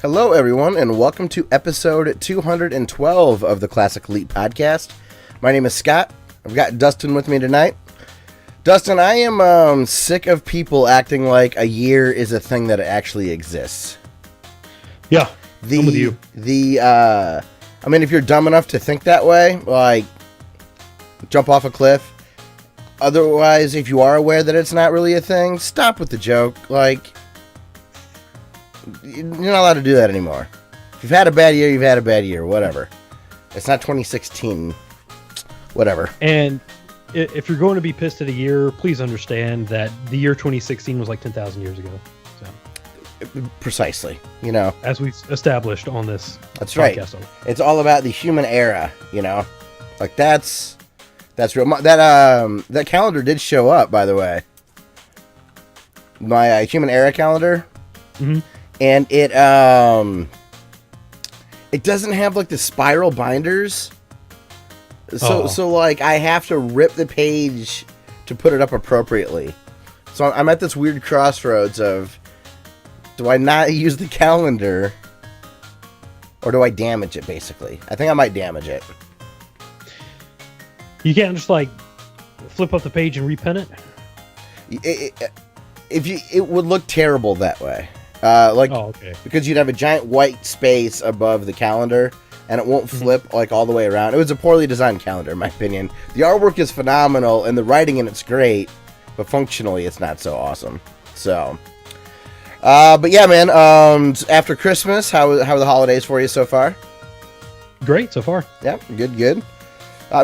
Hello, everyone, and welcome to episode 212 of the Classic Elite Podcast. My name is Scott. I've got Dustin with me tonight. Dustin, I am sick of people acting like a year is a thing that actually exists. Yeah, I'm with you. I mean, if you're dumb enough to think that way, like, jump off a cliff. Otherwise, if you are aware that it's not really a thing, stop with the joke. Like, you're not allowed to do that anymore. If you've had a bad year, you've had a bad year. Whatever. It's not 2016. Whatever. And if you're going to be pissed at a year, please understand that the year 2016 was like 10,000 years ago. So, precisely. You know, as we established on this. That's podcast. Right. It's all about the human era. You know, like that's real. That calendar did show up, by the way. My human era calendar. Mm-hmm. And it doesn't have like the spiral binders. So like I have to rip the page to put it up appropriately. So I'm at this weird crossroads of, do I not use the calendar or do I damage it, basically? I think I might damage it. You can't just like flip up the page and repin it? It would look terrible that way. Okay. Because you'd have a giant white space above the calendar, and it won't flip like all the way around. It was a poorly designed calendar, in my opinion. The artwork is phenomenal, and the writing in it's great, but functionally, it's not so awesome. So, but yeah, man. After Christmas, how are the holidays for you so far? Great so far. Yeah, good.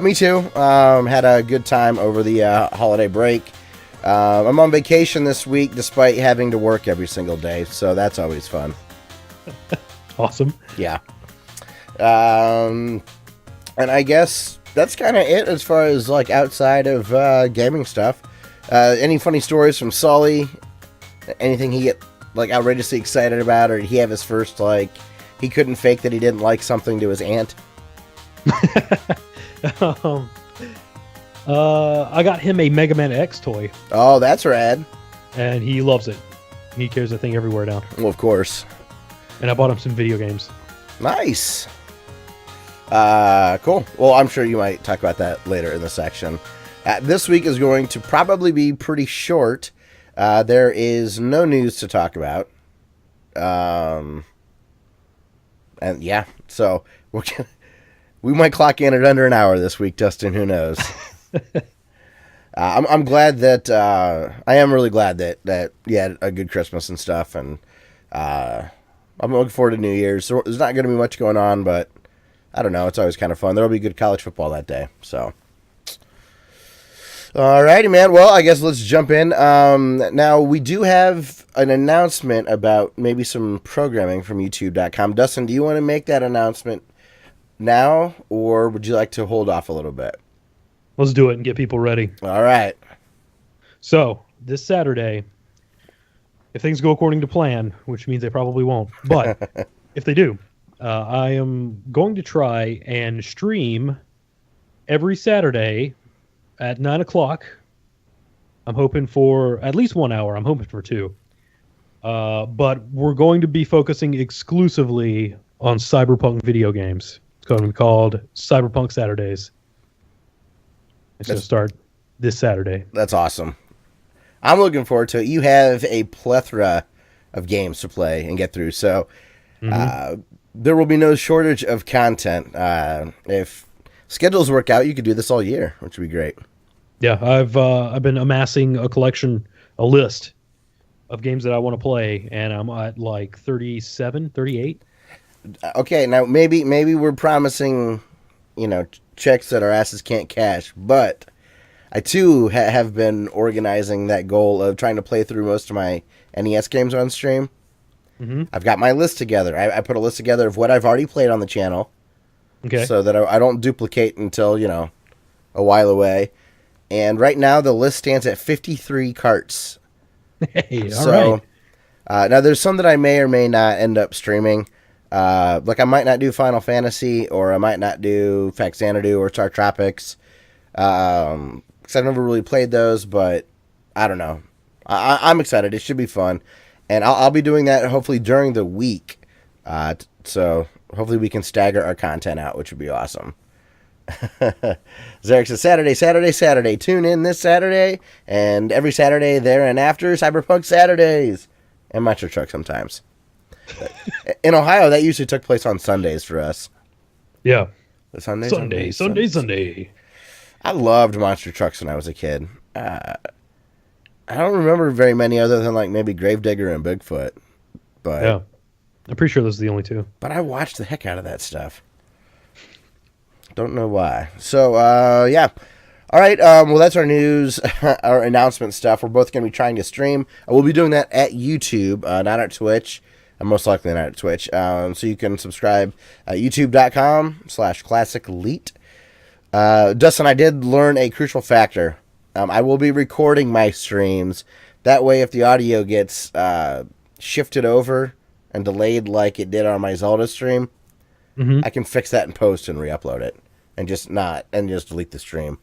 Me too. Had a good time over the holiday break. I'm on vacation this week despite having to work every single day, so that's always fun. Awesome. Yeah. And I guess that's kind of it as far as like outside of gaming stuff. Any funny stories from Sully? Anything he get like outrageously excited about, or did he have his first like he couldn't fake that he didn't like something to his aunt? I got him a Mega Man X toy. Oh, that's rad. And he loves it. He carries the thing everywhere now. Well, of course. And I bought him some video games. Nice. Cool. Well, I'm sure you might talk about that later in the section. This week is going to probably be pretty short. There is no news to talk about. And yeah, so we might clock in at under an hour this week, Dustin. Who knows? I'm glad that I am really glad that you had a good Christmas and stuff, and I'm looking forward to New Year's. So there's not going to be much going on, but I don't know. It's always kind of fun. There'll be good college football that day. So, alrighty, man. Well, I guess let's jump in. Now we do have an announcement about maybe some programming from YouTube.com. Dustin, do you want to make that announcement now, or would you like to hold off a little bit? Let's do it and get people ready. All right. So, this Saturday, if things go according to plan, which means they probably won't, but if they do, I am going to try and stream every Saturday at 9 o'clock. I'm hoping for at least 1 hour. I'm hoping for 2. But we're going to be focusing exclusively on Cyberpunk video games. It's going to be called Cyberpunk Saturdays. It's going to start this Saturday. That's awesome. I'm looking forward to it. You have a plethora of games to play and get through, so there will be no shortage of content. If schedules work out, you could do this all year, which would be great. Yeah, I've been amassing a list of games that I want to play, and I'm at like 37, 38. Okay, now maybe we're promising, checks that our asses can't cash, but I too have been organizing that goal of trying to play through most of my NES games on stream. Mm-hmm. I've got my list together. I put a list together of what I've already played on the channel, okay, so that I don't duplicate until a while away. And right now the list stands at 53 carts. Hey, all right. Now there's some that I may or may not end up streaming. Like I might not do Final Fantasy, or I might not do Faxanadu or Star Tropics, because I've never really played those, but I don't know. I'm excited. It should be fun. And I'll be doing that hopefully during the week So hopefully we can stagger our content out, which would be awesome. Zarek says Saturday. Tune in this Saturday and every Saturday there and after Cyberpunk Saturdays and Monster Truck sometimes. In Ohio, that usually took place on Sundays for us. Yeah. Sunday. I loved monster trucks when I was a kid. I don't remember very many other than like maybe Gravedigger and Bigfoot. But yeah, I'm pretty sure those are the only two. But I watched the heck out of that stuff. Don't know why. So, yeah. All right. Well, that's our news, our announcement stuff. We're both going to be trying to stream. We'll be doing that at YouTube, not at Twitch. Most likely not at Twitch. So you can subscribe at youtube.com/classic elite. Dustin, I did learn a crucial factor. I will be recording my streams. That way, if the audio gets shifted over and delayed like it did on my Zelda stream, I can fix that in post and re-upload it. And just delete the stream.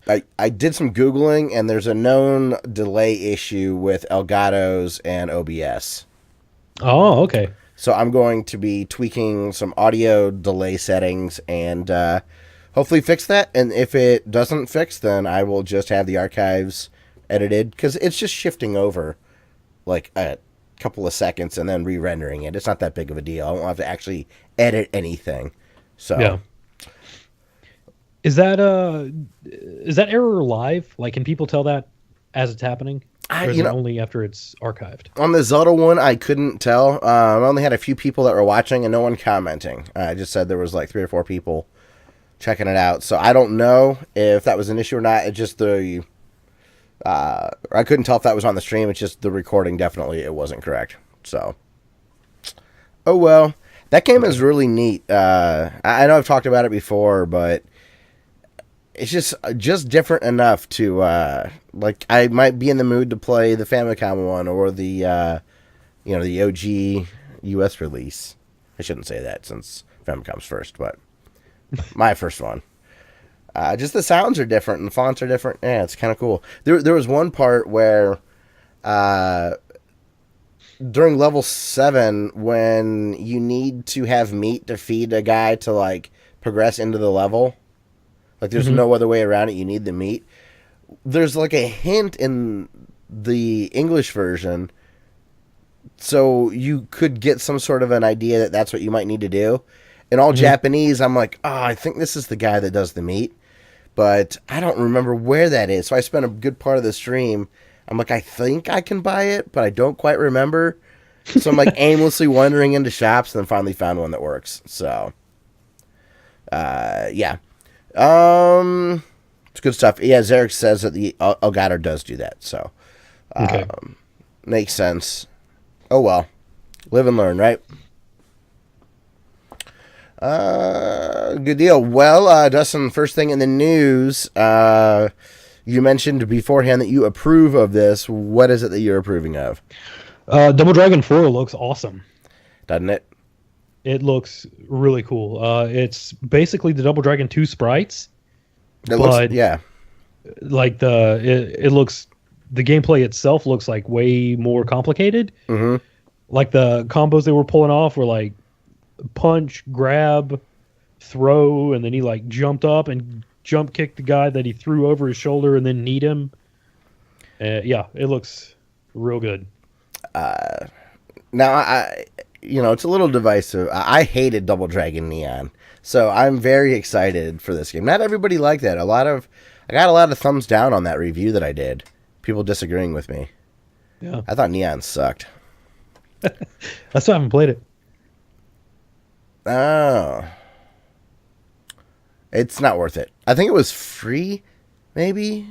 I did some Googling, and there's a known delay issue with Elgato's and OBS. Oh, okay. So I'm going to be tweaking some audio delay settings and hopefully fix that. And if it doesn't fix, then I will just have the archives edited because it's just shifting over like a couple of seconds and then re-rendering it. It's not that big of a deal. I won't have to actually edit anything. So yeah. Is that error live? Like, can people tell that as it's happening? Or is it only after it's archived? On the Zelda one, I couldn't tell. I only had a few people that were watching and no one commenting. I just said there was like 3 or 4 people checking it out. So I don't know if that was an issue or not. It's just I couldn't tell if that was on the stream. It's just the recording, definitely, it wasn't correct. So, oh well. That game is really neat. I know I've talked about it before, but it's just different enough to like I might be in the mood to play the Famicom one or the the OG US release. I shouldn't say that since Famicom's first, but my first one. Just the sounds are different and the fonts are different. Yeah, it's kind of cool. There was one part where during level 7 when you need to have meat to feed a guy to like progress into the level. Like, there's no other way around it. You need the meat. There's, like, a hint in the English version, so you could get some sort of an idea that that's what you might need to do. In all Japanese, I'm like, I think this is the guy that does the meat, but I don't remember where that is. So I spent a good part of the stream. I'm like, I think I can buy it, but I don't quite remember. So I'm, like, aimlessly wandering into shops and then finally found one that works. So, yeah. It's good stuff. Yeah, Zarek says that the Elgato does do that, so okay. Makes sense. Oh well, live and learn, right? Good deal. Well, Dustin, first thing in the news, you mentioned beforehand that you approve of this. What is it that you're approving of? Double Dragon 4 looks awesome, doesn't it? It looks really cool. It's basically the Double Dragon 2 sprites. Yeah. Like it looks, the gameplay itself looks like way more complicated. Mm-hmm. Like the combos they were pulling off were like punch, grab, throw, and then he like jumped up and jump kicked the guy that he threw over his shoulder and then kneed him. Yeah, it looks real good. Now it's a little divisive. I hated Double Dragon Neon, so I'm very excited for this game. Not everybody liked that. I got a lot of thumbs down on that review that I did. People disagreeing with me. Yeah, I thought Neon sucked. That's why I haven't played it. Oh, it's not worth it. I think it was free, maybe.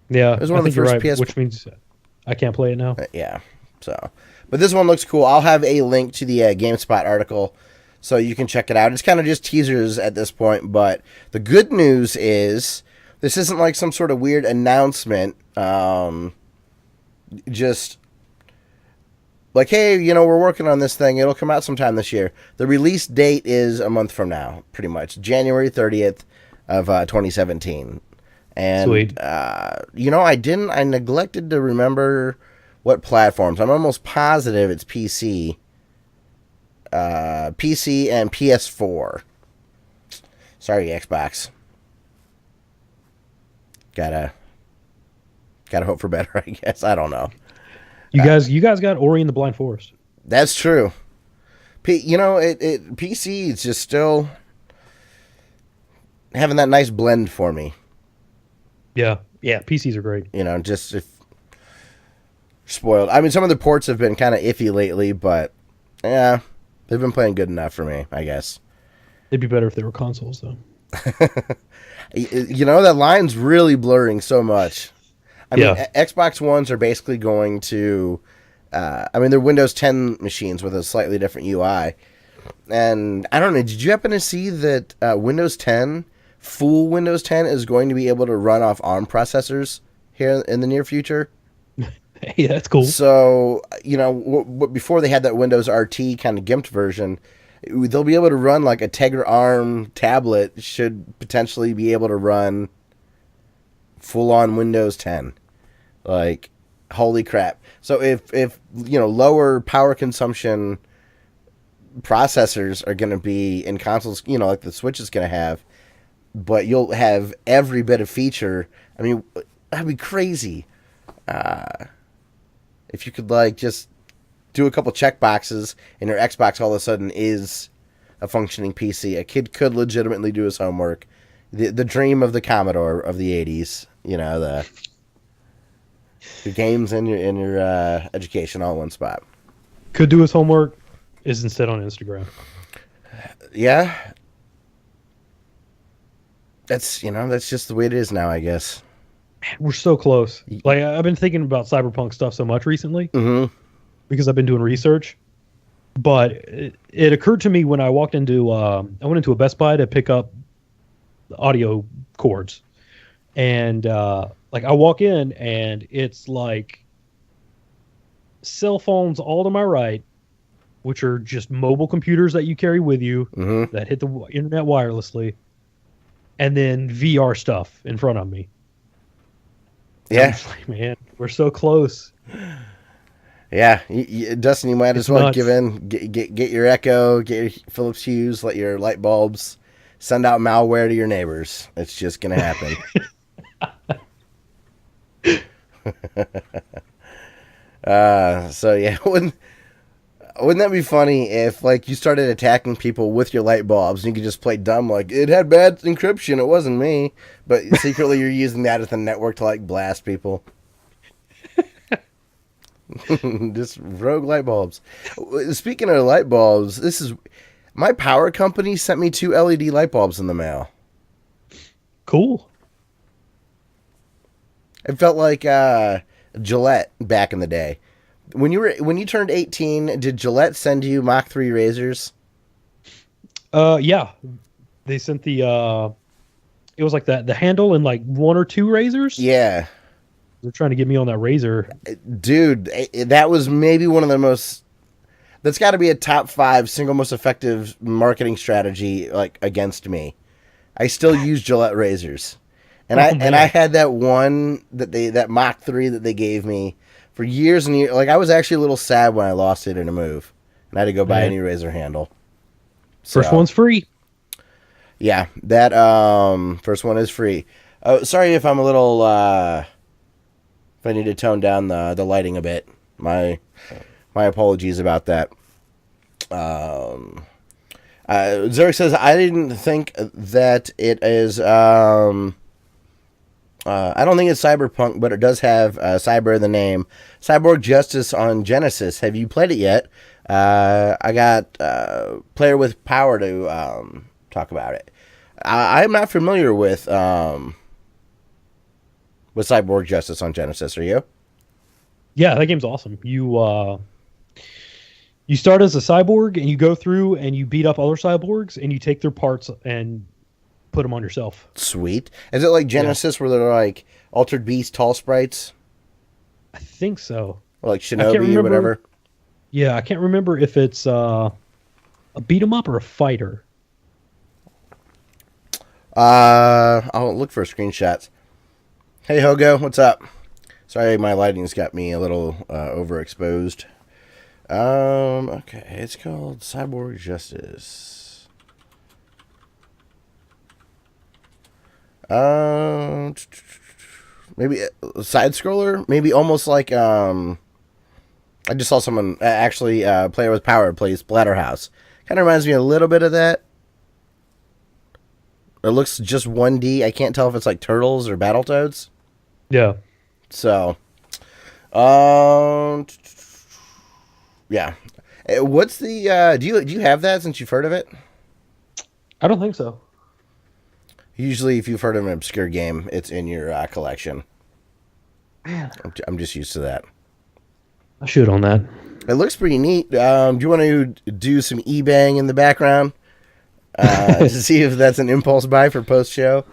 Yeah, it was one of the first PS, which means I can't play it now. Yeah, so. But this one looks cool. I'll have a link to the GameSpot article so you can check it out. It's kind of just teasers at this point, but the good news is this isn't like some sort of weird announcement. Just like, hey, we're working on this thing. It'll come out sometime this year. The release date is a month from now, pretty much. January 30th of 2017. And, sweet. I neglected to remember what platforms. I'm almost positive it's PC. PC and PS4. Sorry, Xbox. Gotta hope for better, I guess. I don't know. You guys got Ori and the Blind Forest. That's true. PC is just still having that nice blend for me. Yeah, PCs are great. Just if spoiled. I mean, some of the ports have been kind of iffy lately, but yeah, they've been playing good enough for me, I guess. It'd be better if they were consoles, though. That line's really blurring so much. I mean, Xbox Ones are basically going to... they're Windows 10 machines with a slightly different UI. And I don't know, did you happen to see that full Windows 10 is going to be able to run off ARM processors here in the near future? Hey, that's cool. So, before they had that Windows RT kind of gimped version, they'll be able to run like a Tegra ARM tablet should potentially be able to run full-on Windows 10. Like, holy crap. So if lower power consumption processors are going to be in consoles, like the Switch is going to have, but you'll have every bit of feature. I mean, that'd be crazy. If you could just do a couple check boxes and your Xbox all of a sudden is a functioning PC. A kid could legitimately do his homework. The dream of the Commodore of the 80s, the games and your education all in one spot. Could do his homework, is instead on Instagram. Yeah. That's just the way it is now, I guess. We're so close. Like, I've been thinking about cyberpunk stuff so much recently because I've been doing research. But it occurred to me when I walked into I went into a Best Buy to pick up audio cords, and I walk in and it's like cell phones all to my right, which are just mobile computers that you carry with you that hit the internet wirelessly, and then VR stuff in front of me. Yeah, like, man, we're so close. Yeah, Dustin, you might as well nuts. give in, get your Echo, get your Philips Hues, let your light bulbs send out malware to your neighbors. It's just gonna happen. So yeah, wouldn't that be funny if you started attacking people with your light bulbs and you could just play dumb like it had bad encryption, it wasn't me, but secretly you're using that as a network to blast people. Just rogue light bulbs. Speaking of light bulbs, my power company sent me 2 LED light bulbs in the mail. Cool. It felt like Gillette back in the day. When you turned 18, did Gillette send you Mach 3 razors? Yeah. They sent it was like the handle and 1 or 2 razors. Yeah. They're trying to get me on that razor. Dude, that was maybe one of the most... That's got to be a top 5 single most effective marketing strategy against me. I still use Gillette razors. And I had that one that Mach 3 that they gave me for years and years. I was actually a little sad when I lost it in a move. And I had to go buy a new razor handle. First one's free. Yeah, that first one is free. Sorry if I'm a little... if I need to tone down the lighting a bit. My apologies about that. Zurich says, I didn't think that it is... I don't think it's Cyberpunk, but it does have Cyber in the name. Cyborg Justice on Genesis. Have you played it yet? I got Player with Power to talk about it. I'm not familiar with Cyborg Justice on Genesis. Are you? Yeah, that game's awesome. You start as a cyborg and you go through and you beat up other cyborgs and you take their parts and put them on yourself. Sweet. Is it like Genesis where they're Altered Beast tall sprites? I think so. Or Shinobi or whatever? Yeah, I can't remember if it's a beat 'em up or a fighter. I'll look for screenshots. Hey, Hogo, what's up? Sorry, my lighting's got me a little overexposed. Okay, it's called Cyborg Justice. Maybe a side scroller, maybe almost like I just saw someone actually play with Power play Splatterhouse. Kind of reminds me a little bit of that. It looks just 1D. I can't tell if it's like Turtles or Battletoads. Yeah. So, yeah. What's the do you have that since you've heard of it? I don't think so. Usually, if you've heard of an obscure game, it's in your collection. Man, I'm just used to that. I should on that. It looks pretty neat. Do you want to do some eBaying in the background to see if that's an impulse buy for post show?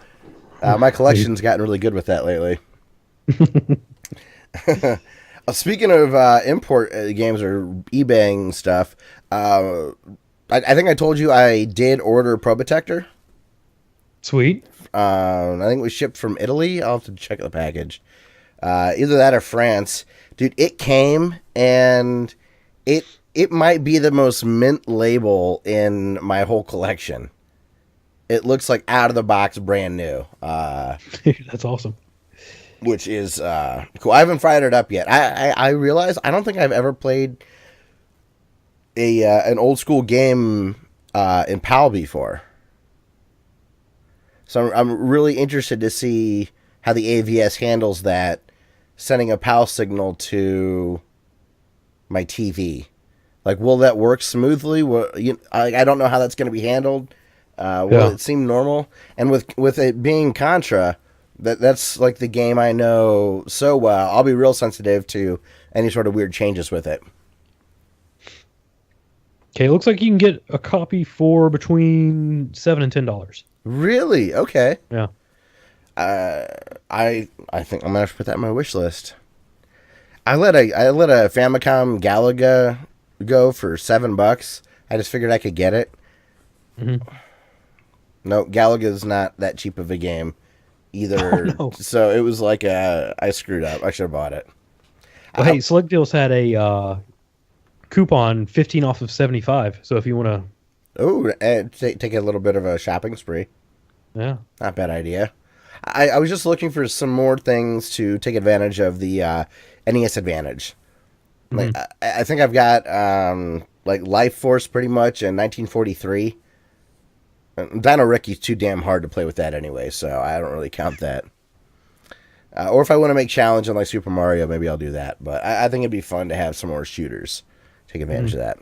My collection's gotten really good with that lately. Speaking of import games or eBaying stuff, I think I told you I did order Probotector. Sweet. I think it was shipped from Italy. I'll have to check the package. Either that or France. Dude, it came, and it might be the most mint label in my whole collection. It looks like out of the box, brand new. That's awesome. Which is cool. I haven't fired it up yet. I realize I don't think I've ever played an old school game in PAL before. So I'm really interested to see how the AVS handles that, sending a PAL signal to my TV. Like, will that work smoothly? I don't know how that's going to be handled. Will it seem normal? And with it being Contra, that's like the game I know so well. I'll be real sensitive to any sort of weird changes with it. Okay, it looks like you can get a copy for between $7 and $10. Really? Okay. Yeah. I think I'm gonna have to put that on my wish list. I let a Famicom Galaga go for $7. I just figured I could get it. Mm-hmm. No, Galaga's not that cheap of a game either. Oh, no. So it was like I screwed up. I should have bought it. Well, hey, Select Deals had a coupon 15 off of 75. So if you want to take a little bit of a shopping spree. Yeah. Not a bad idea. I was just looking for some more things to take advantage of the NES Advantage. Like I think I've got like Life Force pretty much in 1943. Dino Ricky's too damn hard to play with that anyway, so I don't really count that. Or if I want to make challenge on like Super Mario, maybe I'll do that. But I think it'd be fun to have some more shooters. Take advantage of that.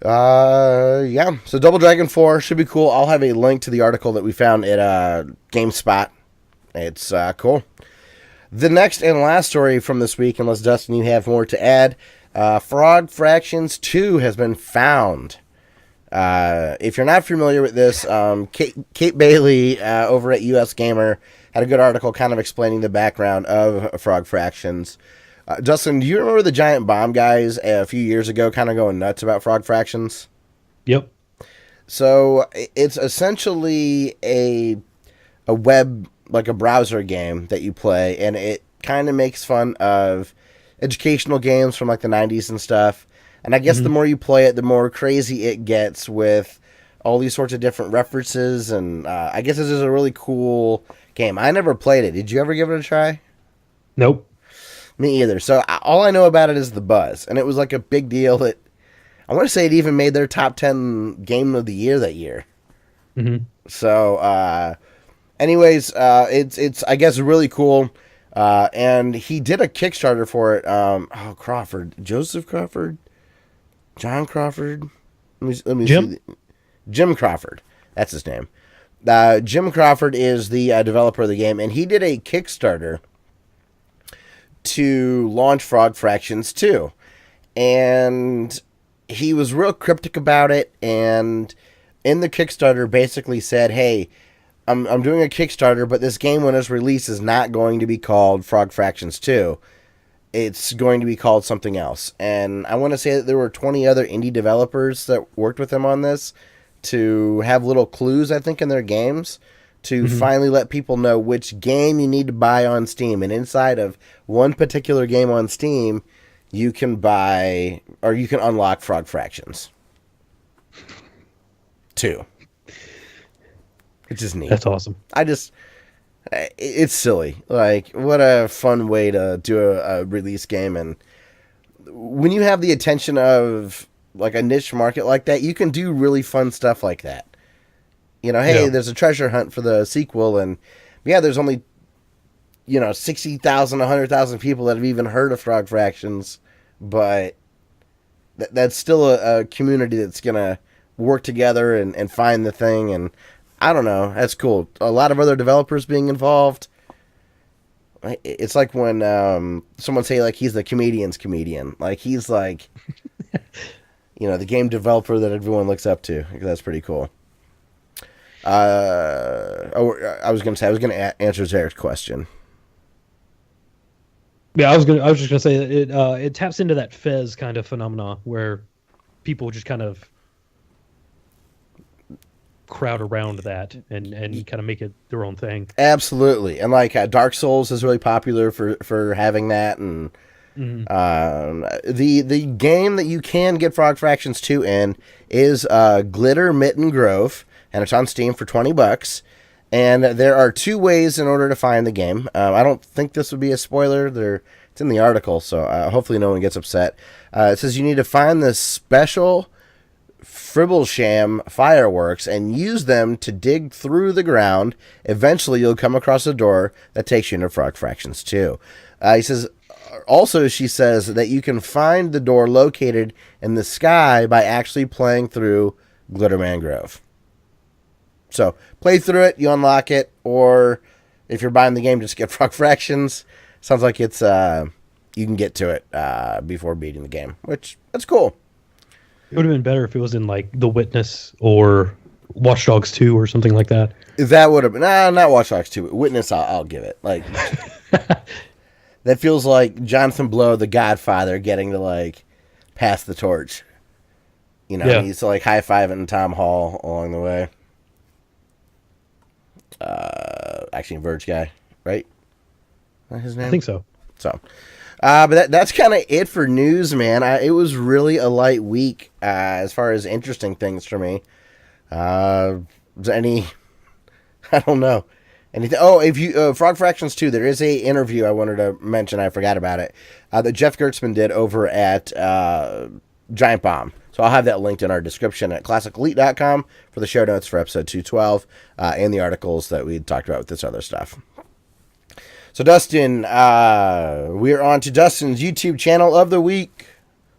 Yeah, so Double Dragon 4 should be cool. I'll have a link to the article that we found at GameSpot. It's cool. The next and last story from this week, unless Dustin, you have more to add, Frog Fractions 2 has been found. If you're not familiar with this, Kate Bailey over at US Gamer had a good article kind of explaining the background of Frog Fractions. Dustin, do you remember the Giant Bomb guys a few years ago kind of going nuts about Frog Fractions? Yep. So it's essentially a web, like a browser game that you play, and it kind of makes fun of educational games from like the 90s and stuff. And I guess the more you play it, the more crazy it gets with all these sorts of different references. And I guess this is a really cool game. I never played it. Did you ever give it a try? Nope. Me either. So all I know about it is the buzz. And it was like a big deal. I want to say it even made their top 10 game of the year that year. Mm-hmm. So anyways, it's I guess really cool. And he did a Kickstarter for it. Crawford. Joseph Crawford? John Crawford? Let me Jim? see. Jim Crawford. That's his name. Jim Crawford is the developer of the game, and he did a Kickstarter to launch Frog Fractions 2. And he was real cryptic about it, and in the Kickstarter basically said, hey, I'm doing a Kickstarter, but this game when it's released is not going to be called Frog Fractions 2. It's going to be called something else. And I want to say that there were 20 other indie developers that worked with him on this to have little clues, I think, in their games to finally let people know which game you need to buy on Steam. And inside of one particular game on Steam, you can buy, or you can unlock Frog Fractions 2. Which is neat. That's awesome. It's silly. Like, what a fun way to do a release game. And when you have the attention of like a niche market like that, you can do really fun stuff like that. You know, hey, there's a treasure hunt for the sequel, and yeah, there's only 60,000, 100,000 people that have even heard of Frog Fractions, but that's still a community that's gonna work together and find the thing. And I don't know, that's cool. A lot of other developers being involved. It's like when someone say like he's the comedian's comedian. Like he's like, the game developer that everyone looks up to. That's pretty cool. I was gonna answer Zarek's question. Yeah, I was just gonna say that it taps into that Fez kind of phenomena where people just kind of crowd around that and kind of make it their own thing. Absolutely. And like Dark Souls is really popular for having that. And the game that you can get Frog Fractions 2 in is Glitter Mitten Grove, and it's on Steam for $20. And there are 2 ways in order to find the game. I don't think this would be a spoiler. It's in the article, so hopefully no one gets upset. It says you need to find the special Fribblesham fireworks and use them to dig through the ground. Eventually, you'll come across a door that takes you into Frog Fractions 2. He says, also, she says that you can find the door located in the sky by actually playing through Glitter Mangrove. So, play through it, you unlock it, or if you're buying the game, just get Frog Fractions. Sounds like it's you can get to it before beating the game, which that's cool. It would have been better if it was in like The Witness or Watch Dogs 2 or something like that. That would have been not Watch Dogs 2. Witness, I'll give it. Like that feels like Jonathan Blow, the Godfather, getting to like pass the torch. He's like high-fiving Tom Hall along the way. Actually, Verge guy, right? His name? I think so. But that's kind of it for news, man. It was really a light week as far as interesting things for me. Is there any? I don't know. Anything? Oh, if you Frog Fractions 2, there is a interview I wanted to mention. I forgot about it. That Jeff Gertzman did over at Giant Bomb. So I'll have that linked in our description at ClassicElite.com for the show notes for episode 212 and the articles that we talked about with this other stuff. So, Dustin, we're on to Dustin's YouTube channel of the week.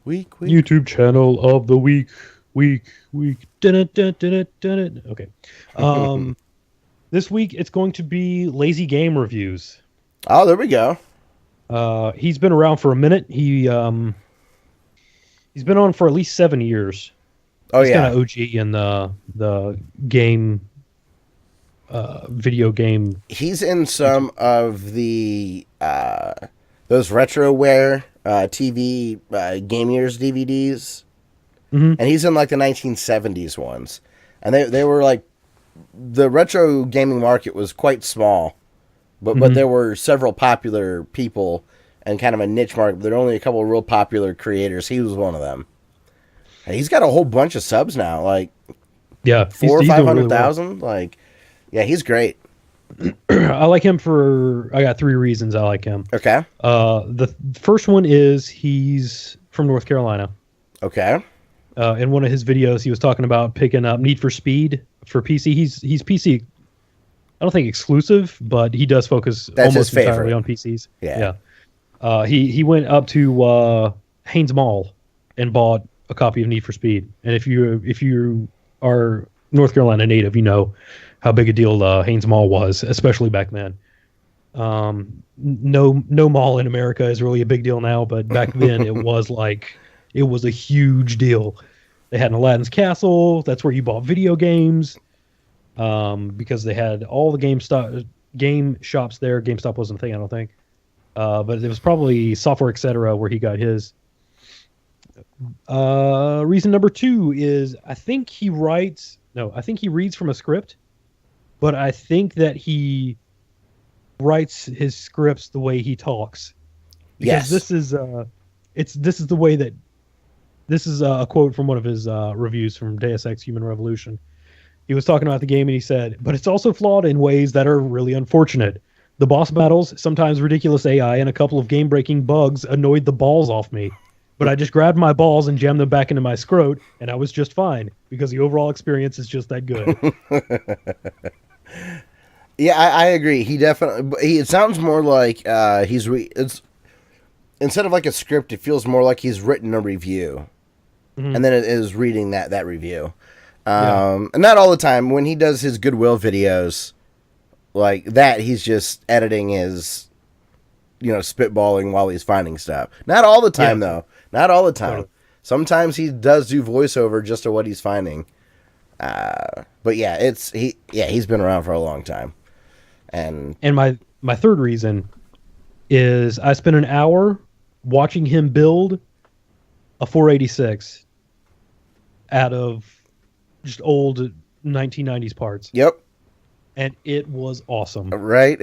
YouTube channel of the week. Okay. This week, it's going to be Lazy Game Reviews. Oh, there we go. He's been around for a minute. He's been on for at least 7 years. Oh, he's yeah. Kind of OG in the game... video game. He's in some of the those retroware TV Game Years DVDs, and he's in like the 1970s ones, and they were like the retro gaming market was quite small, but there were several popular people and kind of a niche market. There are only a couple of real popular creators. He was one of them. And he's got a whole bunch of subs now, like 400,000 or 500,000, really well. Like. Yeah, he's great. I like him I got 3 reasons I like him. Okay. The first one is he's from North Carolina. Okay. In one of his videos, he was talking about picking up Need for Speed for PC. He's PC, I don't think exclusive, but he does focus almost entirely on PCs. Yeah. He went up to Haynes Mall and bought a copy of Need for Speed. And if you are North Carolina native, you know how big a deal Haynes Mall was, especially back then. No mall in America is really a big deal now, but back then it was a huge deal. They had an Aladdin's Castle. That's where you bought video games, because they had all the game shops there. GameStop wasn't a thing, I don't think. But it was probably Software Etc. where he got his. Reason number 2 is I think he reads from a script. But I think that he writes his scripts the way he talks. Because this is this is the way that this is a quote from one of his reviews from Deus Ex Human Revolution. He was talking about the game and he said, but it's also flawed in ways that are really unfortunate. The boss battles, sometimes ridiculous AI, and a couple of game-breaking bugs annoyed the balls off me. But I just grabbed my balls and jammed them back into my scrot, and I was just fine, because the overall experience is just that good. Yeah, I agree. He definitely... it sounds more like it's instead of like a script, it feels more like he's written a review. Mm-hmm. And then it is reading that review. And not all the time. When he does his Goodwill videos... like that, he's just editing his, spitballing while he's finding stuff. Not all the time, though. Not all the time. Totally. Sometimes he does do voiceover just to what he's finding. But yeah, he's been around for a long time. And my third reason is I spent an hour watching him build a 486 out of just old 1990s parts. Yep. And it was awesome. Right?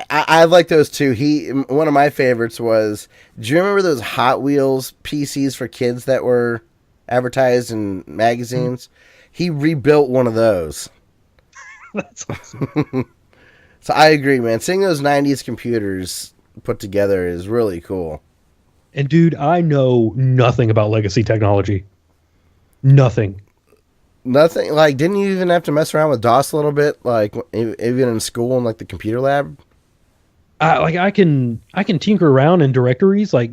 I like those too. One of my favorites was, do you remember those Hot Wheels PCs for kids that were advertised in magazines? Mm-hmm. He rebuilt one of those. That's awesome. So I agree, man. Seeing those 90s computers put together is really cool. And dude, I know nothing about legacy technology. Nothing. Nothing. Like, didn't you even have to mess around with DOS a little bit? Like, even in school in like the computer lab? I can tinker around in directories, like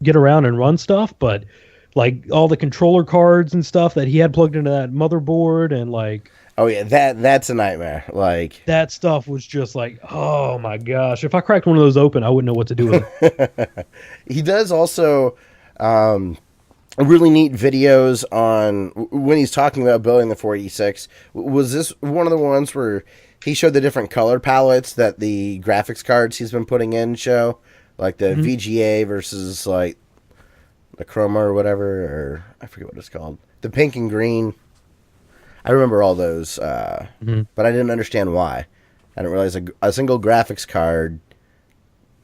get around and run stuff, but like all the controller cards and stuff that he had plugged into that motherboard and like... oh yeah, that's a nightmare. Like, that stuff was just like, oh my gosh. If I cracked one of those open, I wouldn't know what to do with it. He does also... really neat videos on when he's talking about building the 486. Was this one of the ones where he showed the different color palettes that the graphics cards he's been putting in show? Like the VGA versus like the chroma or whatever, or I forget what it's called. The pink and green. I remember all those, but I didn't understand why. I didn't realize a single graphics card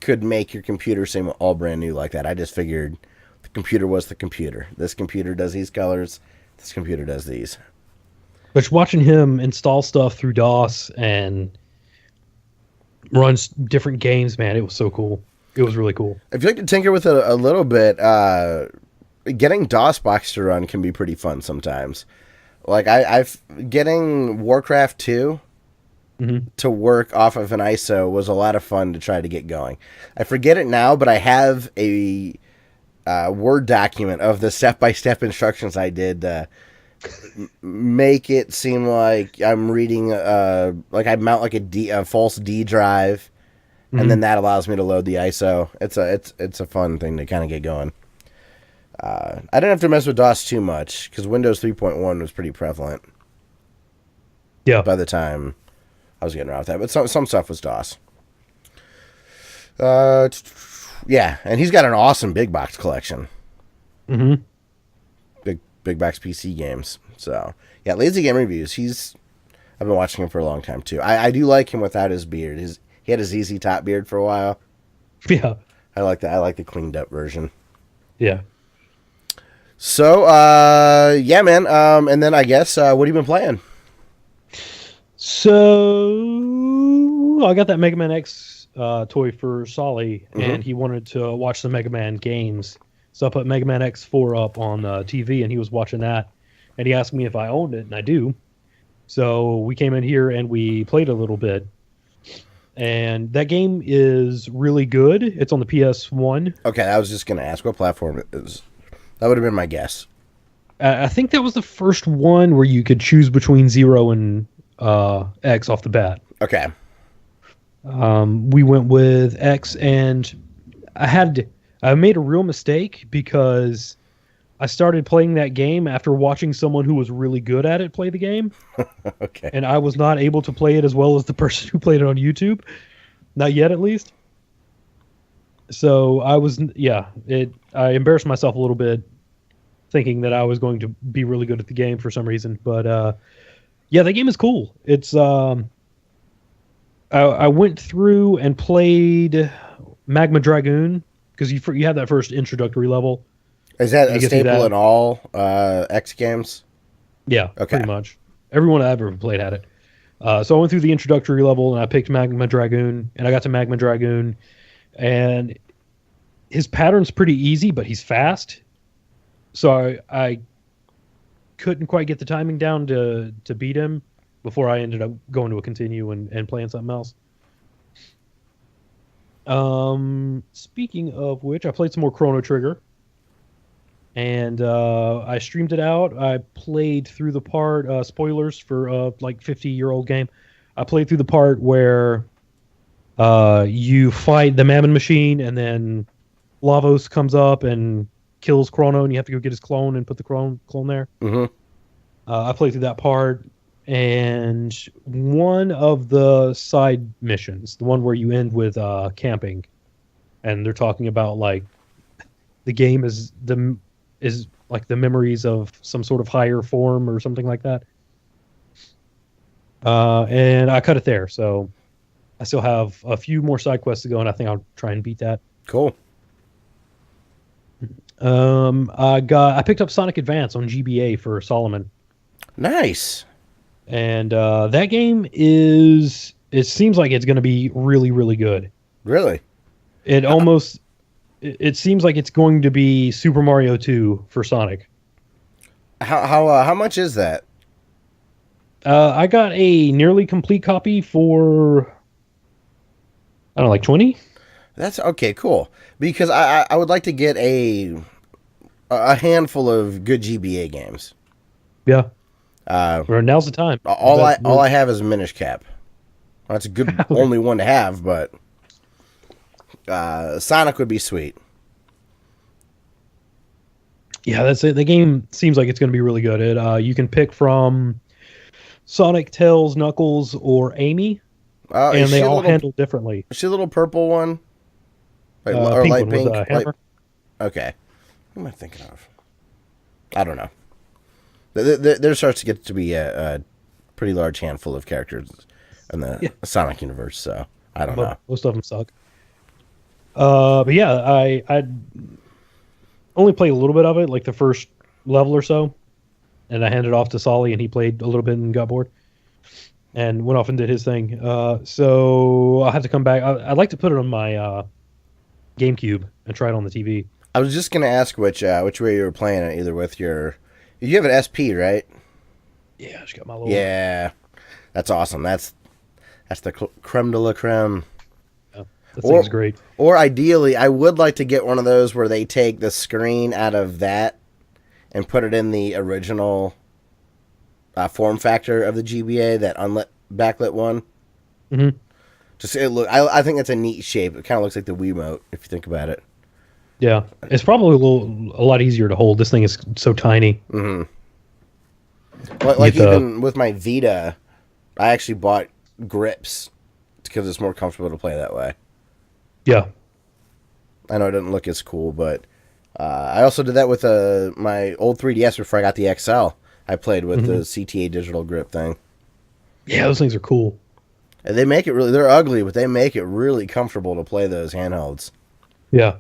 could make your computer seem all brand new like that. I just figured... the computer was the computer. This computer does these colors. This computer does these. But watching him install stuff through DOS and runs different games, man, it was so cool. It was really cool. If you like to tinker with it a little bit, getting DOSBox to run can be pretty fun sometimes. Like I've getting Warcraft 2 to work off of an ISO was a lot of fun to try to get going. I forget it now, but I have a Word document of the step-by-step instructions I did make it seem like I'm reading like I mount like a false D drive, and then that allows me to load the ISO. It's a fun thing to kind of get going. I didn't have to mess with DOS too much because Windows 3.1 was pretty prevalent. Yeah. By the time I was getting around with that, but some stuff was DOS. Yeah, and he's got an awesome big box collection. Mm-hmm. Big box PC games. So yeah, Lazy Game Reviews. I've been watching him for a long time too. I do like him without his beard. He had a ZZ Top beard for a while. Yeah, I like that. I like the cleaned up version. Yeah. So yeah, man. And then I guess what have you been playing? So I got that Mega Man X toy for Solly, and he wanted to watch the Mega Man games. So I put Mega Man X4 up on TV, and he was watching that. And he asked me if I owned it, and I do. So we came in here and we played a little bit. And that game is really good. It's on the PS1. Okay, I was just going to ask what platform it is. That would have been my guess. I think that was the first one where you could choose between 0 and X off the bat. Okay. We went with X, and I made a real mistake because I started playing that game after watching someone who was really good at it play the game. Okay. And I was not able to play it as well as the person who played it on YouTube. Not yet, at least. So I embarrassed myself a little bit thinking that I was going to be really good at the game for some reason. But yeah, the game is cool. It's I went through and played Magma Dragoon because you have that first introductory level. Is that a staple in all X games? Yeah, pretty much. Everyone I've ever played had it. So I went through the introductory level, and I picked Magma Dragoon, and I got to Magma Dragoon, and his pattern's pretty easy, but he's fast. So I couldn't quite get the timing down to beat him before I ended up going to a continue and playing something else. Speaking of which, I played some more Chrono Trigger. And I streamed it out. I played through the part, spoilers for like 50-year-old game. I played through the part where you fight the Mammon Machine, and then Lavos comes up and kills Chrono, and you have to go get his clone and put the clone there. Mm-hmm. I played through that part, and one of the side missions, the one where you end with camping, and they're talking about like the game is like the memories of some sort of higher form or something like that. And I cut it there, so I still have a few more side quests to go, and I think I'll try and beat that. Cool. I picked up Sonic Advance on GBA for Solomon. Nice. And that game it seems like it's going to be really, really good. Really? It seems like it's going to be Super Mario 2 for Sonic. How much is that? I got a nearly complete copy for, I don't know, like 20? That's okay, cool. Because I would like to get a handful of good GBA games. Yeah. Now's the time. All I have is Minish Cap. Well, that's a good only one to have, but Sonic would be sweet. Yeah, that's it. The game seems like it's going to be really good. You can pick from Sonic, Tails, Knuckles, or Amy, and they all handle differently. Is she a little purple one? Or pink light one pink? with a hammer. Okay. What am I thinking of? I don't know. There starts to get to be a pretty large handful of characters in the Sonic universe, so I don't know. Most of them suck. But yeah, I only played a little bit of it, like the first level or so, and I handed it off to Solly, and he played a little bit and got bored, and went off and did his thing. So I'll have to come back. I'd like to put it on my GameCube and try it on the TV. I was just gonna ask which way you were playing it, either with your. You have an SP, right? Yeah, I just got my little. Yeah, that's awesome. That's the creme de la creme. That thing's great. Or ideally, I would like to get one of those where they take the screen out of that and put it in the original form factor of the GBA, that backlit one. Mm-hmm. I think it's a neat shape. It kind of looks like the Wiimote, if you think about it. Yeah, it's probably a lot easier to hold. This thing is so tiny. Mm-hmm. Like even with my Vita, I actually bought grips because it's more comfortable to play that way. Yeah. I know it doesn't look as cool, but I also did that with my old 3DS before I got the XL. I played with the CTA digital grip thing. Yeah, those things are cool. And they make it really, they're ugly, but they make it really comfortable to play those handhelds. Yeah.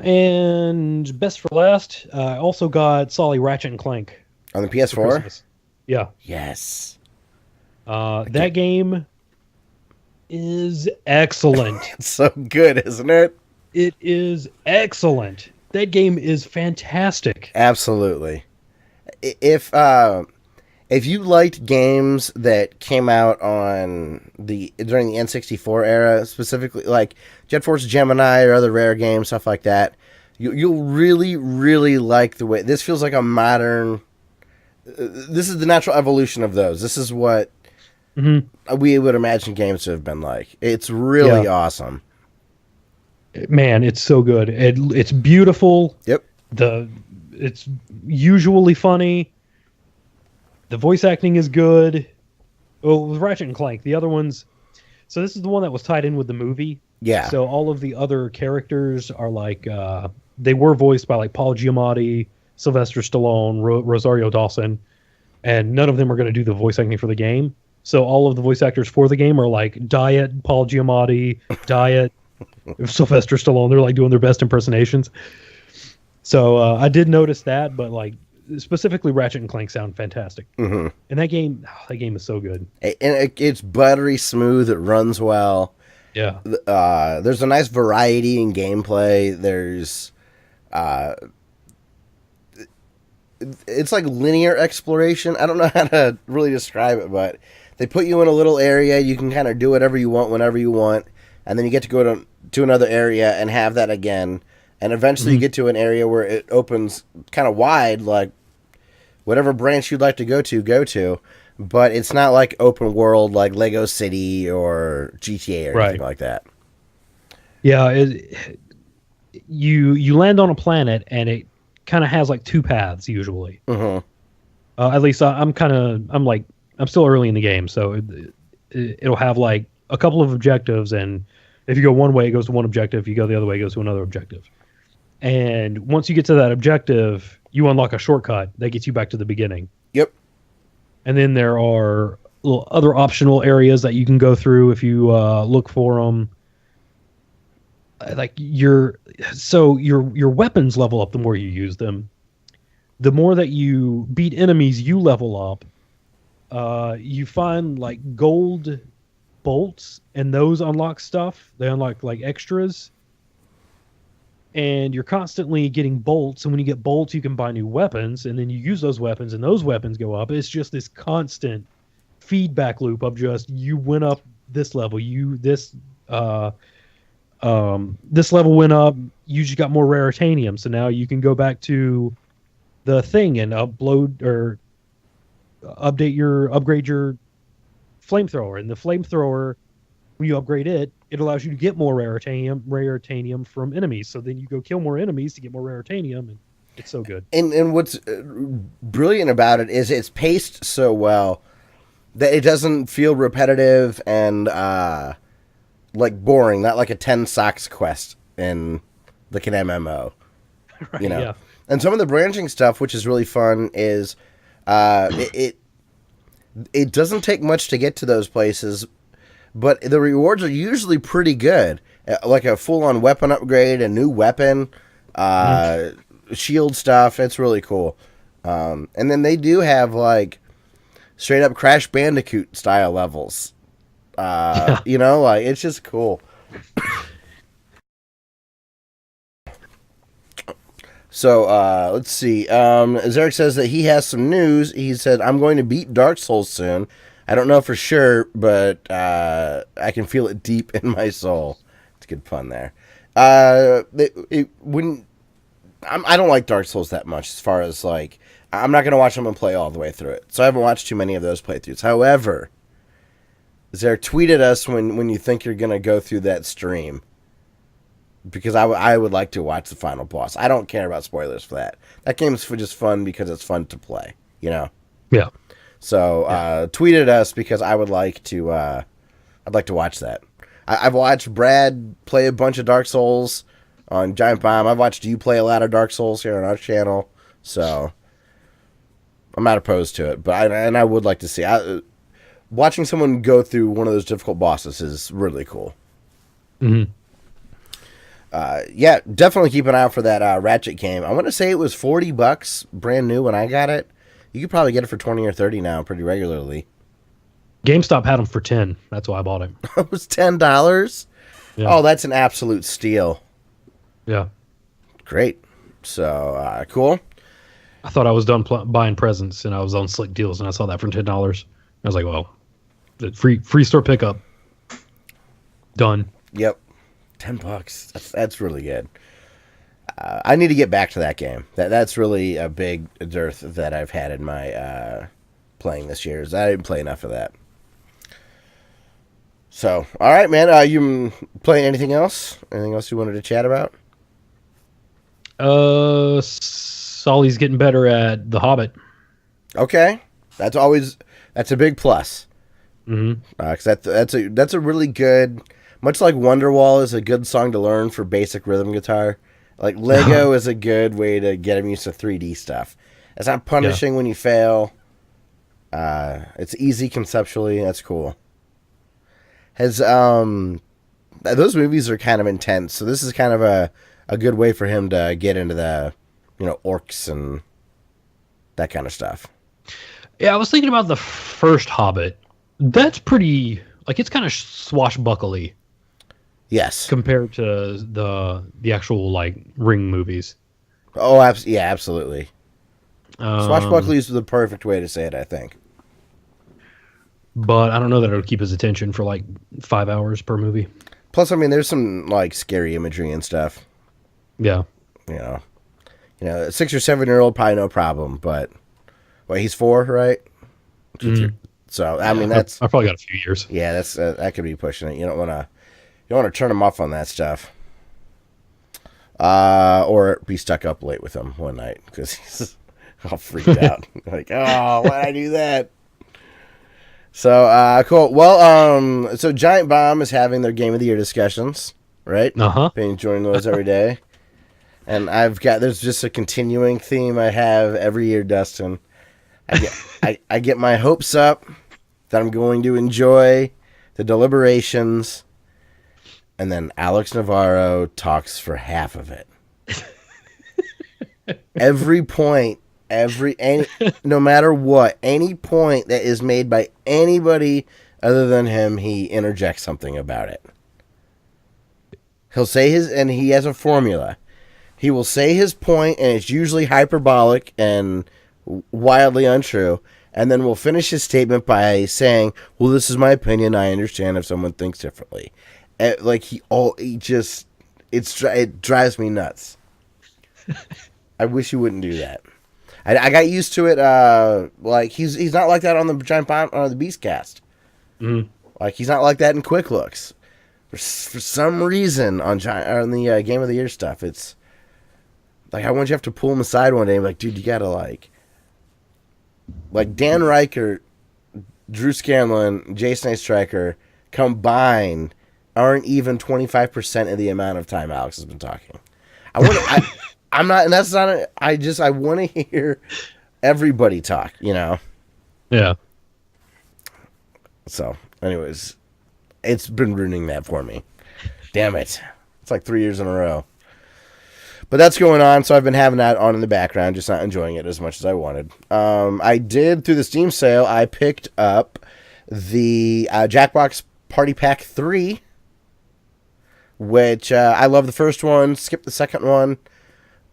And best for last, I also got Solly Ratchet and Clank. On the PS4? Yeah. Yes. That game is excellent. It's so good, isn't it? It is excellent. That game is fantastic. Absolutely. If you liked games that came out on during the N64 era, specifically like Jet Force Gemini or other Rare games, stuff like that, you'll really, really like the way this feels like a modern. This is the natural evolution of those. This is what we would imagine games to have been like. It's really awesome. Man, it's so good. It's beautiful. Yep. It's usually funny. The voice acting is good. Well, with Ratchet and Clank, the other ones. So this is the one that was tied in with the movie. Yeah. So all of the other characters are like they were voiced by like Paul Giamatti, Sylvester Stallone, Rosario Dawson, and none of them are going to do the voice acting for the game. So all of the voice actors for the game are like Diet Paul Giamatti, Diet If Sylvester Stallone, they're like doing their best impersonations. So I did notice that, but like specifically Ratchet and Clank sound fantastic. Mm-hmm. And that game is so good. And it's buttery smooth. It runs well. Yeah. There's a nice variety in gameplay. There's, it's like linear exploration. I don't know how to really describe it, but they put you in a little area. You can kind of do whatever you want whenever you want, and then you get to go to another area and have that again. And eventually you get to an area where it opens kind of wide, like whatever branch you'd like to go to. But it's not like open world like Lego City or GTA or anything like that. Yeah, you land on a planet and it kind of has like two paths usually. Mm-hmm. At least I'm still early in the game, so it'll have like a couple of objectives, and if you go one way, it goes to one objective. If you go the other way, it goes to another objective. And once you get to that objective, you unlock a shortcut that gets you back to the beginning. Yep. And then there are little other optional areas that you can go through if you look for them. Like your weapons level up the more you use them. The more that you beat enemies, you level up. You find like gold bolts, and those unlock stuff. They unlock like extras. And you're constantly getting bolts, and when you get bolts, you can buy new weapons, and then you use those weapons, and those weapons go up. It's just this constant feedback loop of just you went up this level, this level went up, you just got more raritanium, so now you can go back to the thing and upgrade your flamethrower, and the flamethrower, when you upgrade it, it allows you to get more raritanium from enemies. So then you go kill more enemies to get more raritanium, and it's so good. And what's brilliant about it is it's paced so well that it doesn't feel repetitive and like boring, not like a 10 socks quest in like an MMO. Right, yeah. And some of the branching stuff, which is really fun, is it doesn't take much to get to those places, but the rewards are usually pretty good. Like a full-on weapon upgrade, a new weapon, shield stuff. It's really cool. And then they do have like straight-up Crash Bandicoot style levels. You know, like it's just cool. So, let's see. Zarek says that he has some news. He said, I'm going to beat Dark Souls soon. I don't know for sure, but I can feel it deep in my soul. It's good fun there. I don't like Dark Souls that much as far as, like, I'm not going to watch someone play all the way through it. So I haven't watched too many of those playthroughs. However, Zarek, tweet at us when you think you're going to go through that stream. Because I would like to watch the final boss. I don't care about spoilers for that. That game's just fun because it's fun to play, you know? Yeah. So tweet at us because I would like to I'd like to watch that. I've watched Brad play a bunch of Dark Souls on Giant Bomb. I've watched you play a lot of Dark Souls here on our channel. So I'm not opposed to it. But I would like to see. Watching someone go through one of those difficult bosses is really cool. Mm-hmm. Yeah, definitely keep an eye out for that Ratchet game. I want to say it was $40 brand new when I got it. You could probably get it for 20 or 30 now pretty regularly. GameStop had them for 10. That's why I bought him. It was $10? Yeah. Oh, that's an absolute steal. Yeah. Great. So, cool. I thought I was done buying presents, and I was on Slick Deals, and I saw that for $10. I was like, well, free store pickup. Done. Yep. $10. That's really good. I need to get back to that game. That's really a big dearth that I've had in my playing this year. I didn't play enough of that. So, all right, man. You playing anything else? Anything else you wanted to chat about? Solly's getting better at The Hobbit. Okay, that's a big plus. Mm-hmm. 'Cause that's a really good. Much like Wonderwall is a good song to learn for basic rhythm guitar. Like Lego is a good way to get him used to 3D stuff. It's not punishing when you fail. It's easy conceptually. That's cool. Has those movies are kind of intense. So this is kind of a good way for him to get into the, orcs and that kind of stuff. Yeah, I was thinking about the first Hobbit. That's pretty, like, it's kind of swashbuckly. Yes. Compared to the actual, like, Ring movies. Oh, yeah, absolutely. Swashbuckly is the perfect way to say it, I think. But I don't know that it would keep his attention for, like, 5 hours per movie. Plus, I mean, there's some, like, scary imagery and stuff. Yeah. A 6 or 7-year-old, probably no problem, but... Well, he's 4, right? So, I mean, that's... I probably got a few years. Yeah, that's that could be pushing it. You don't want to turn him off on that stuff. Or be stuck up late with him one night, because he's all freaked out. Like, oh, why'd I do that? So, cool. Well, so Giant Bomb is having their Game of the Year discussions, right? Uh-huh. Been enjoying those every day. And there's just a continuing theme I have every year, Dustin. I get my hopes up that I'm going to enjoy the deliberations, and then Alex Navarro talks for half of it. Every point, no matter what, any point that is made by anybody other than him, he interjects something about it. He'll say and he has a formula. He will say his point, and it's usually hyperbolic and wildly untrue, and then we'll finish his statement by saying, well, this is my opinion, I understand if someone thinks differently. Like, it drives me nuts. I wish he wouldn't do that. I got used to it. Like, he's not like that on the Giant Bomb or the Beastcast. Mm-hmm. Like, he's not like that in Quick Looks. For some reason on the Game of the Year stuff, it's like, I want you to have to pull him aside one day and be like, dude, you gotta like Dan Reichert, Drew Scanlon, Jason A. Stryker combined aren't even 25% of the amount of time Alex has been talking. I want to hear everybody talk, Yeah. So, anyways, it's been ruining that for me. Damn it. It's like 3 years in a row. But that's going on, so I've been having that on in the background, just not enjoying it as much as I wanted. I did, through the Steam sale, I picked up the Jackbox Party Pack 3, which I love the first one, skipped the second one,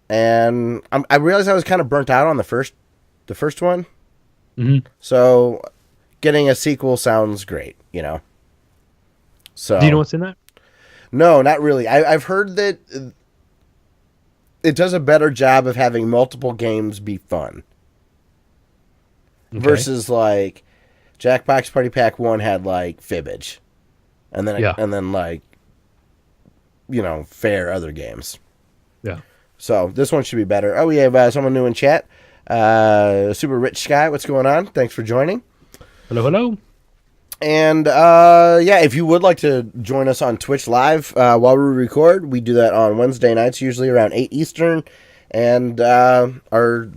and I realized I was kind of burnt out on the first one. Mm-hmm. So getting a sequel sounds great, So, do you know what's in that? No, not really. I've heard that it does a better job of having multiple games be fun. Okay. Versus, like, Jackbox Party Pack 1 had, like, Fibbage. And then, like, fair other games. Yeah. So, this one should be better. Oh, we have someone new in chat. Super Rich Sky, what's going on? Thanks for joining. Hello. And, if you would like to join us on Twitch Live while we record, we do that on Wednesday nights, usually around 8 Eastern. And our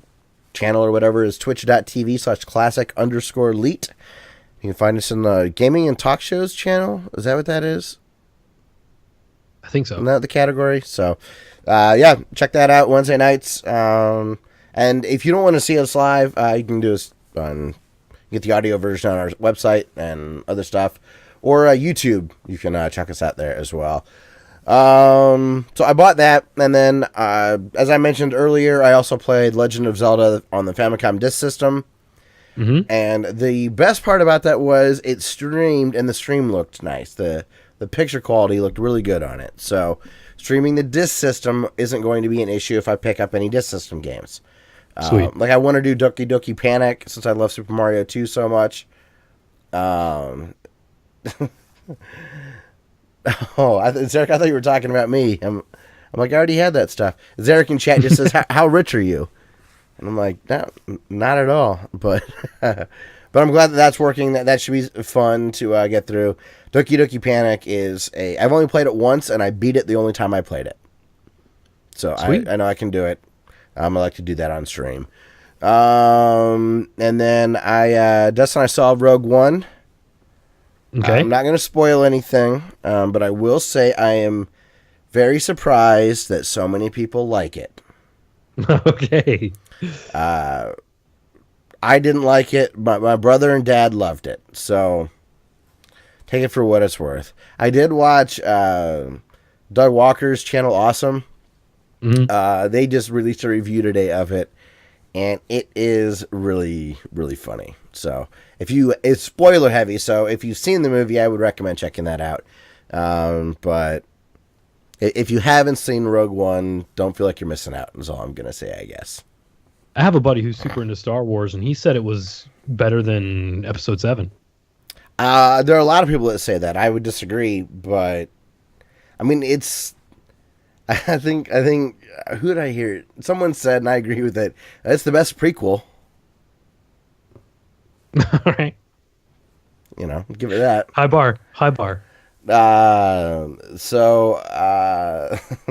channel or whatever is twitch.tv/classic_leet. You can find us in the Gaming and Talk Shows channel. Is that what that is? I think so. Isn't that the category? So, check that out Wednesday nights. And if you don't want to see us live, you can do us on... Get the audio version on our website and other stuff. Or YouTube. You can check us out there as well. So I bought that. And then, as I mentioned earlier, I also played Legend of Zelda on the Famicom Disk system. Mm-hmm. And the best part about that was it streamed, and the stream looked nice. The picture quality looked really good on it. So streaming the Disk system isn't going to be an issue if I pick up any Disk system games. Sweet. Like, I want to do Doki Doki Panic since I love Super Mario 2 so much. Zarek, I thought you were talking about me. I'm like, I already had that stuff. Zarek in chat just says, how rich are you? And I'm like, no, not at all. But I'm glad that's working. That should be fun to get through. Doki Doki Panic I've only played it once, and I beat it the only time I played it. So I know I can do it. I like to do that on stream. And then Dustin, I saw Rogue One. Okay. I'm not going to spoil anything, but I will say I am very surprised that so many people like it. Okay. I didn't like it, but my brother and dad loved it. So take it for what it's worth. I did watch Doug Walker's channel, Awesome. Mm-hmm. They just released a review today of it, and it is really, really funny. So it's spoiler heavy. So if you've seen the movie, I would recommend checking that out. But if you haven't seen Rogue One, don't feel like you're missing out. Is all I'm gonna say, I guess. I have a buddy who's super into Star Wars, and he said it was better than Episode 7. There are a lot of people that say that. I would disagree, but I mean, it's. I think. Who did I hear? Someone said, and I agree with it. It's the best prequel. All right. Give it that. High bar.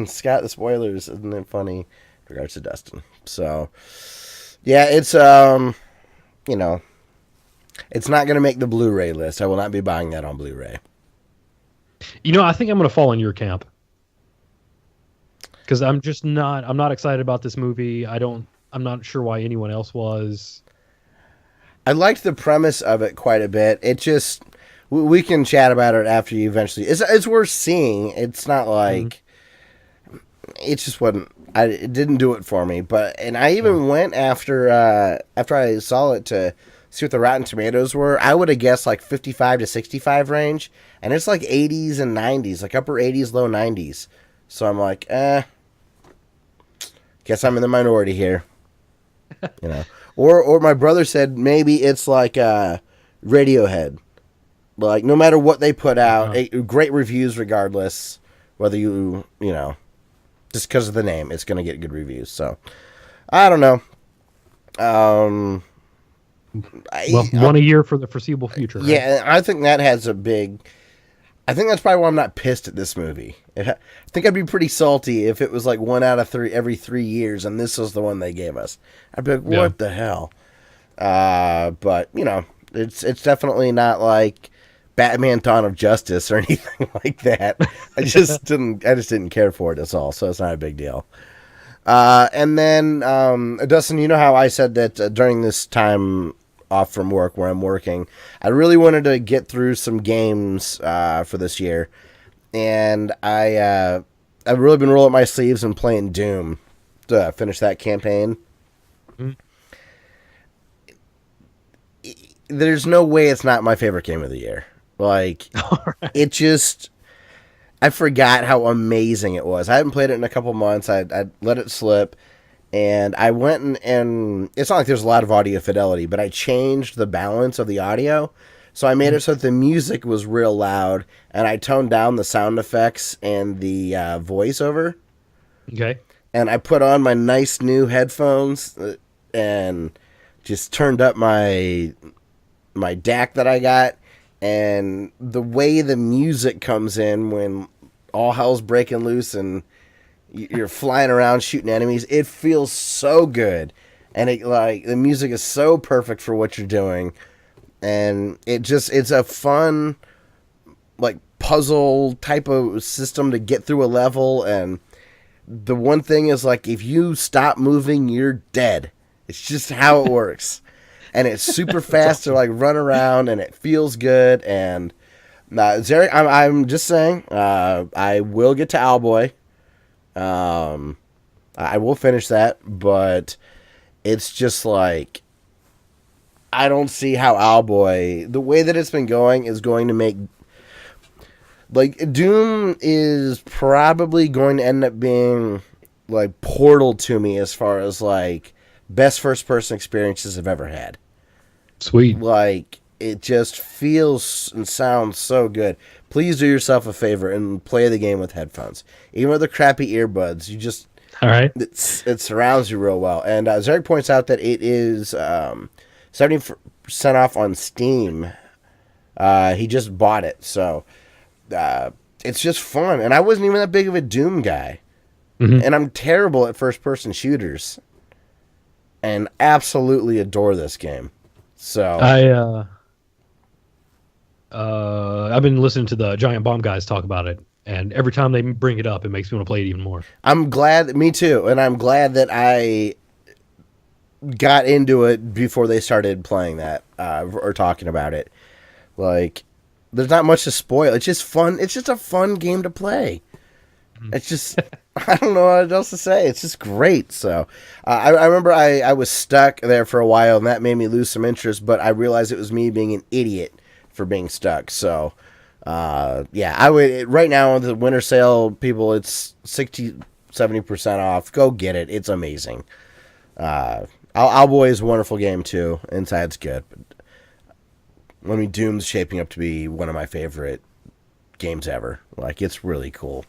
Scott, the spoilers, isn't it funny? In regards to Dustin. So, yeah, it's it's not going to make the Blu-ray list. I will not be buying that on Blu-ray. I think I'm going to fall in your camp. Because I'm not excited about this movie. I'm not sure why anyone else was. I liked the premise of it quite a bit. It just, we can chat about it after you eventually. It's worth seeing. It's not like, it just wasn't. It didn't do it for me. And I even went after I saw it to see what the Rotten Tomatoes were. I would have guessed like 55 to 65 range, and it's like 80s and 90s, like upper 80s, low 90s. So I'm like, guess I'm in the minority here. Or my brother said maybe it's like Radiohead. Like, no matter what they put out, great reviews regardless, whether just because of the name, it's going to get good reviews. So, I don't know. One a year for the foreseeable future. Right? Yeah, I think that has a big... I think that's probably why I'm not pissed at this movie. I think I'd be pretty salty if it was like 1 out of 3 every 3 years, and this was the one they gave us. I'd be like, what the hell? But it's definitely not like Batman: Dawn of Justice or anything like that. I just didn't care for it. That's all. So it's not a big deal. And then Dustin, you know how I said that during this time off from work where I'm working, I really wanted to get through some games for this year, and I've really been rolling my sleeves and playing Doom to finish that campaign. Mm-hmm. There's no way it's not my favorite game of the year. Like, It just, I forgot how amazing it was. I hadn't played it in a couple months. I'd let it slip. And I went and it's not like there's a lot of audio fidelity, but I changed the balance of the audio. So I made it so that the music was real loud, and I toned down the sound effects and the voiceover. Okay. And I put on my nice new headphones and just turned up my DAC that I got. And the way the music comes in when all hell's breaking loose and you're flying around shooting enemies, it feels so good, and the music is so perfect for what you're doing, and it's a fun like puzzle type of system to get through a level. And the one thing is, like, if you stop moving, you're dead. It's just how it works. And it's super fast to like run around, and it feels good. And Zarek, I'm just saying, I will get to Owlboy. I will finish that, but it's just like, I don't see how Owlboy, the way that it's been going, is going to make, like, Doom is probably going to end up being like Portal to me as far as like best first person experiences I've ever had. Sweet. Like, it just feels and sounds so good. Please do yourself a favor and play the game with headphones. Even with the crappy earbuds, you just... All right. It surrounds you real well. And Zarek points out that it is 70% off on Steam. He just bought it. So it's just fun. And I wasn't even that big of a Doom guy. Mm-hmm. And I'm terrible at first-person shooters. And absolutely adore this game. So I've been listening to the Giant Bomb guys talk about it, and every time they bring it up, it makes me want to play it even more. I'm glad, me too, and I'm glad that I got into it before they started playing that or talking about it. Like, there's not much to spoil. It's just fun. It's just a fun game to play. It's just, I don't know what else to say. It's just great. So, I remember I was stuck there for a while, and that made me lose some interest, but I realized it was me being an idiot for being stuck. So, yeah, I would, right now on the winter sale, people, it's 60-70% off. Go get it. It's amazing. Owlboy is a wonderful game, too. Inside's good. But, I mean, Doom's shaping up to be one of my favorite games ever. Like, it's really cool.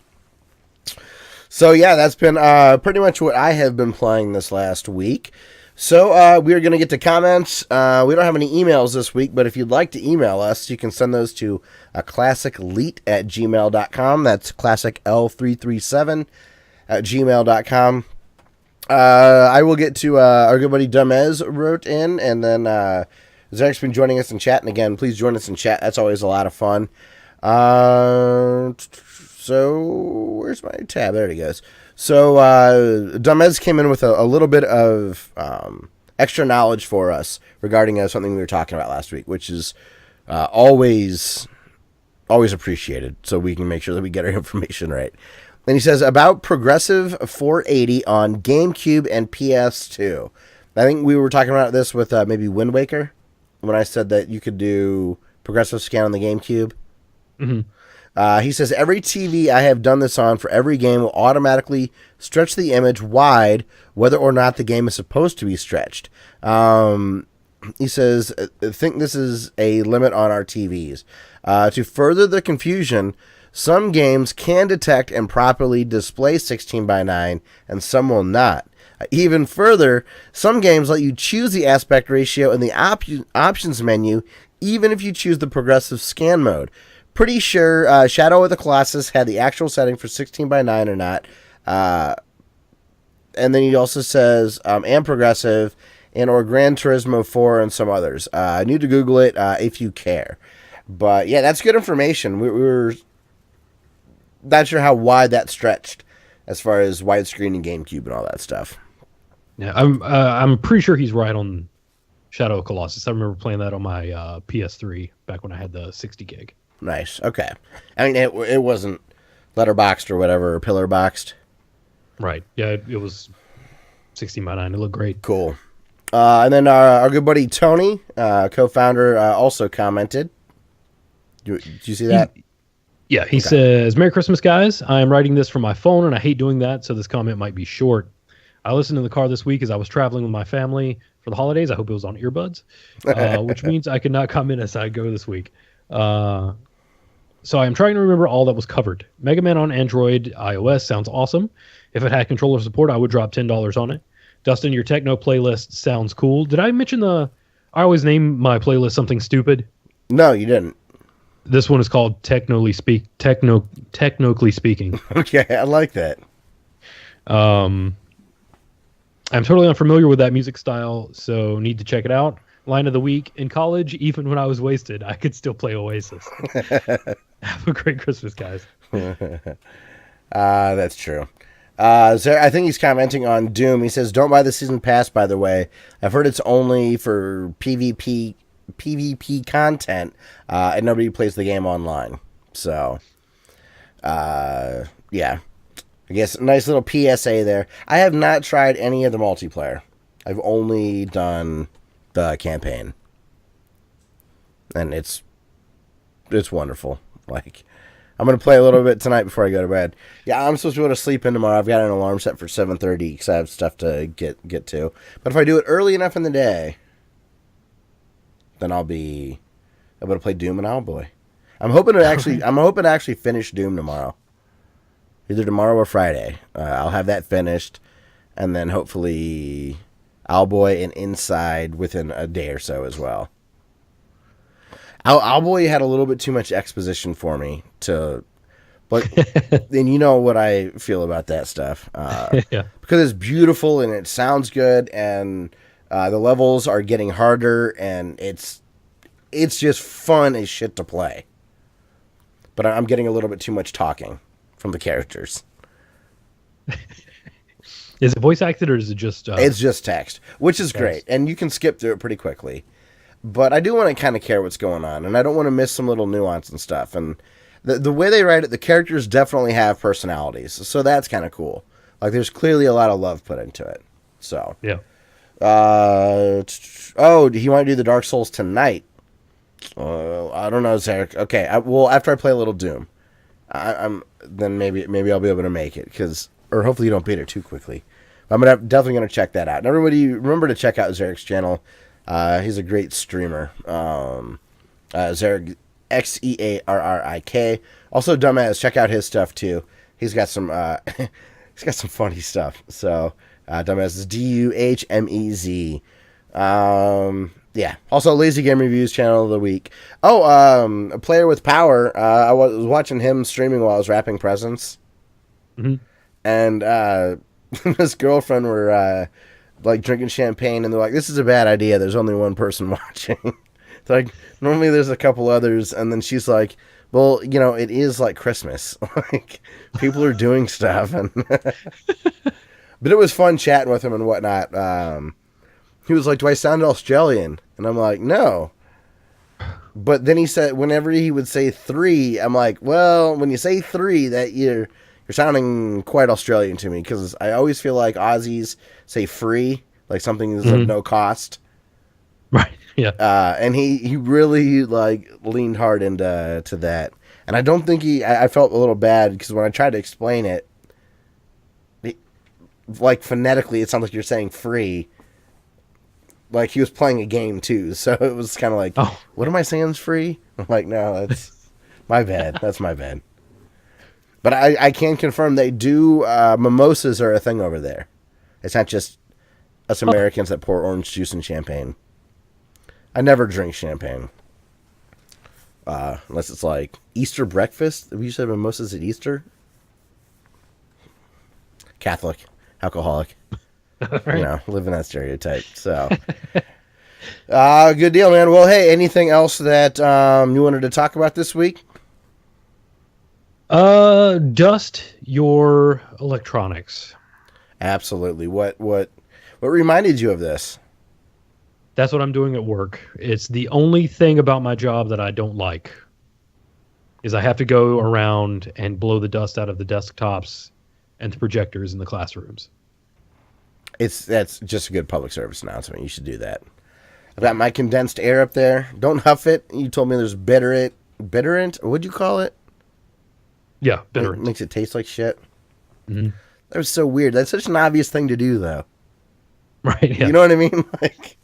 So, yeah, that's been pretty much what I have been playing this last week. So, we are going to get to comments. We don't have any emails this week, but if you'd like to email us, you can send those to classicleet@gmail.com. That's classicl337@gmail.com. I will get to our good buddy Dumez wrote in, and then Zeric's been joining us in chat. And again, please join us in chat. That's always a lot of fun. So, where's my tab? There it goes. So, Dumez came in with a little bit of extra knowledge for us regarding something we were talking about last week, which is always appreciated, so we can make sure that we get our information right. And he says, about Progressive 480 on GameCube and PS2. I think we were talking about this with maybe Wind Waker, when I said that you could do Progressive Scan on the GameCube. Mm-hmm. He says, every TV I have done this on for every game will automatically stretch the image wide, whether or not the game is supposed to be stretched. He says, I think this is a limit on our TVs. To further the confusion, some games can detect and properly display 16:9, and some will not. Even further, some games let you choose the aspect ratio in the options menu, even if you choose the progressive scan mode. Pretty sure Shadow of the Colossus had the actual setting for 16:9 or not. And then he also says, and progressive, and or Gran Turismo 4 and some others. I need to Google it if you care. But yeah, that's good information. We were not sure how wide that stretched as far as widescreen and GameCube and all that stuff. Yeah, I'm pretty sure he's right on Shadow of Colossus. I remember playing that on my PS3 back when I had the 60 gig. Nice. Okay. I mean, it wasn't letterboxed or whatever, or pillar boxed. Right. Yeah, it was 16:9. It looked great. Cool. And then our good buddy Tony, co-founder, also commented. Did you see that? He says, Merry Christmas, guys. I am writing this from my phone, and I hate doing that, so this comment might be short. I listened in the car this week as I was traveling with my family for the holidays. I hope it was on earbuds, which means I could not comment as I go this week. So I am trying to remember all that was covered. Mega Man on Android, iOS sounds awesome. If it had controller support, I would drop $10 on it. Dustin, your techno playlist sounds cool. Did I mention I always name my playlist something stupid? No, you didn't. This one is called Technocally Speaking. Okay, I like that. I'm totally unfamiliar with that music style, so need to check it out. Line of the week. In college, even when I was wasted, I could still play Oasis. Have a great Christmas, guys. That's true. So I think he's commenting on Doom. He says, don't buy the season pass, by the way. I've heard it's only for PvP content, and nobody plays the game online. So, yeah. I guess a nice little PSA there. I have not tried any of the multiplayer. I've only done the campaign. And it's wonderful. Like, I'm going to play a little bit tonight before I go to bed. Yeah, I'm supposed to be able to sleep in tomorrow. I've got an alarm set for 7:30 because I have stuff to get to. But if I do it early enough in the day, then I'll be able to play Doom and Owlboy. I'm hoping to actually finish Doom tomorrow. Either tomorrow or Friday. I'll have that finished, and then hopefully Owlboy and Inside within a day or so as well. Owlboy had a little bit too much exposition for me but then you know what I feel about that stuff. Yeah. Because it's beautiful and it sounds good, and the levels are getting harder, and it's it's just fun as shit to play. But I'm getting a little bit too much talking from the characters. Is it voice acted or is it just... It's just text, which is great. And you can skip through it pretty quickly. But I do want to kind of care what's going on. And I don't want to miss some little nuance and stuff. And the way they write it, the characters definitely have personalities. So that's kind of cool. Like, there's clearly a lot of love put into it. So. Yeah. Oh, do you want to do the Dark Souls tonight? I don't know, Zarek. Okay, well, after I play a little Doom, then maybe I'll be able to make it, or hopefully you don't beat it too quickly. I'm definitely gonna check that out. And everybody, remember to check out Zarek's channel. He's a great streamer. Zarek, Xearrik. Also, Dumbass, check out his stuff too. He's got some funny stuff. So, Dumbass is Duhmez. Yeah. Also, Lazy Game Reviews channel of the week. Oh, a player with power. I was watching him streaming while I was wrapping presents, and his girlfriend were like drinking champagne, and they're like, "This is a bad idea. There's only one person watching." It's like normally there's a couple others, and then she's like, "Well, it is like Christmas. Like people are doing stuff," and but it was fun chatting with him and whatnot. He was like, "Do I sound Australian?" And I'm like, "No." But then he said, whenever he would say 3, I'm like, "Well, when you say 3, that you're sounding quite Australian to me, because I always feel like Aussies say free, like something is of no cost." Right. Yeah. And he really like leaned hard into that, and I don't think I felt a little bad because when I tried to explain it, like phonetically, it sounds like you're saying free. Like, he was playing a game, too, so it was kind of like, What am I saying is free? I'm like, no, that's my bad. That's my bad. But I can confirm they do, mimosas are a thing over there. It's not just us Americans that pour orange juice and champagne. I never drink champagne. Unless it's like Easter breakfast. We usually have mimosas at Easter. Catholic. Alcoholic. Right. Living that stereotype. So, good deal, man. Well, hey, anything else that you wanted to talk about this week? Dust your electronics. Absolutely. What reminded you of this? That's what I'm doing at work. It's the only thing about my job that I don't like. Is I have to go around and blow the dust out of the desktops and the projectors in the classrooms. That's just a good public service announcement. You should do that. I've got my condensed air up there. Don't huff it. You told me there's bitterant. What'd you call it? Yeah, bitterant. It makes it taste like shit. Mm-hmm. That was so weird. That's such an obvious thing to do, though. Right. Yeah. You know what I mean? Like,